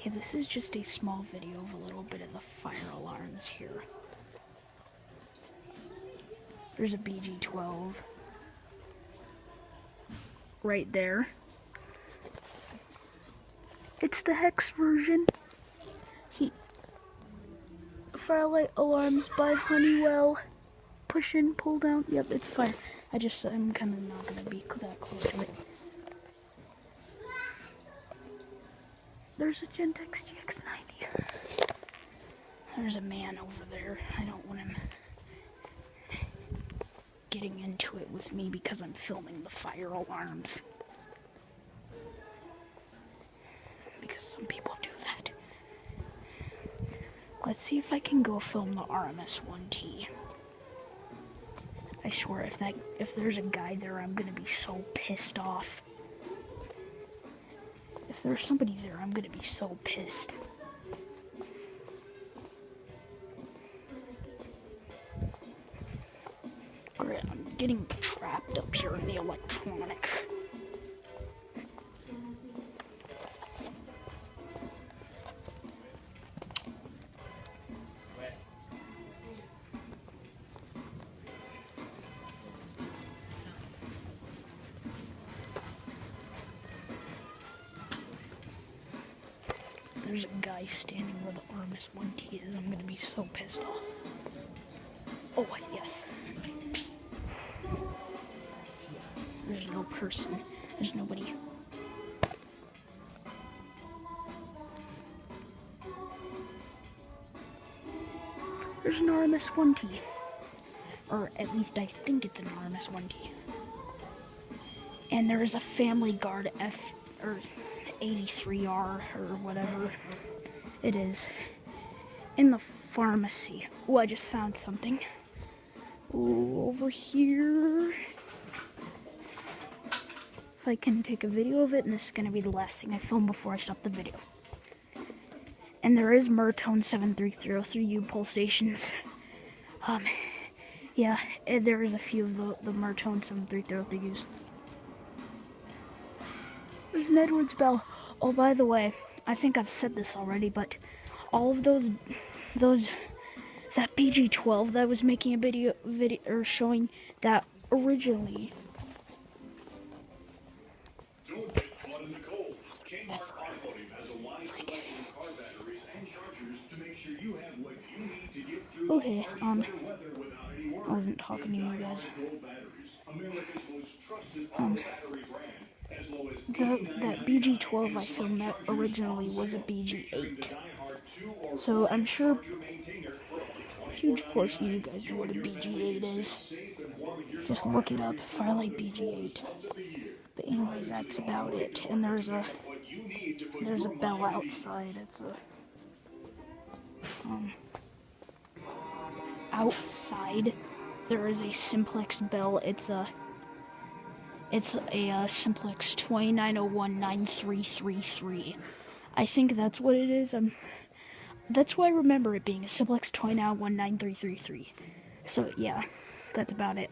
Okay, this is just a small video of a little bit of the fire alarms here. There's a BG-12 right there. It's the hex version. See, firelight alarms by Honeywell. Push in, pull down. Yep, it's fire. I'm kind of not gonna be that close to it. There's a Gentex GX90. There's a man over there. I don't want him getting into it with me because I'm filming the fire alarms. Because some people do that. Let's see if I can go film the RMS-1T. I swear, if there's a guy there, I'm gonna be so pissed off. If there's somebody there, I'm gonna be so pissed. Great, I'm getting trapped up here in the electronics. There's a guy standing where the RMS-1T is. I'm gonna be so pissed off. Oh, yes. There's no person. There's nobody. There's an RMS-1T. Or at least I think it's an RMS-1T. And there is a Family Guard 83R or whatever it is in the pharmacy. Oh, I just found something. Ooh, over here. If I can take a video of it, and this is going to be the last thing I film before I stop the video. And there is Mertone 73303U pull stations. Yeah, there is a few of the Mertone 73303Us. There's an Edwards bell. Oh, by the way, I think I've said this already, but all of that BG-12 that I was making a video or showing that originally. Don't get caught in the cold. K-Mart Automotive has a wide selection of car batteries and chargers to make sure you have what you need to get through Okay, harsh weather without any worries. I wasn't talking to you guys. America's most trusted auto battery brand. That BG-12 I filmed that originally was a BG-8. So I'm sure a huge portion of you guys know what a BG-8 is. Just look it up, Firelight BG-8. But anyways, that's about it. And there's a bell outside. It's outside there is a simplex bell. It's a simplex 29019333. I think that's what it is. That's why I remember it being a simplex 29019333. So yeah, that's about it.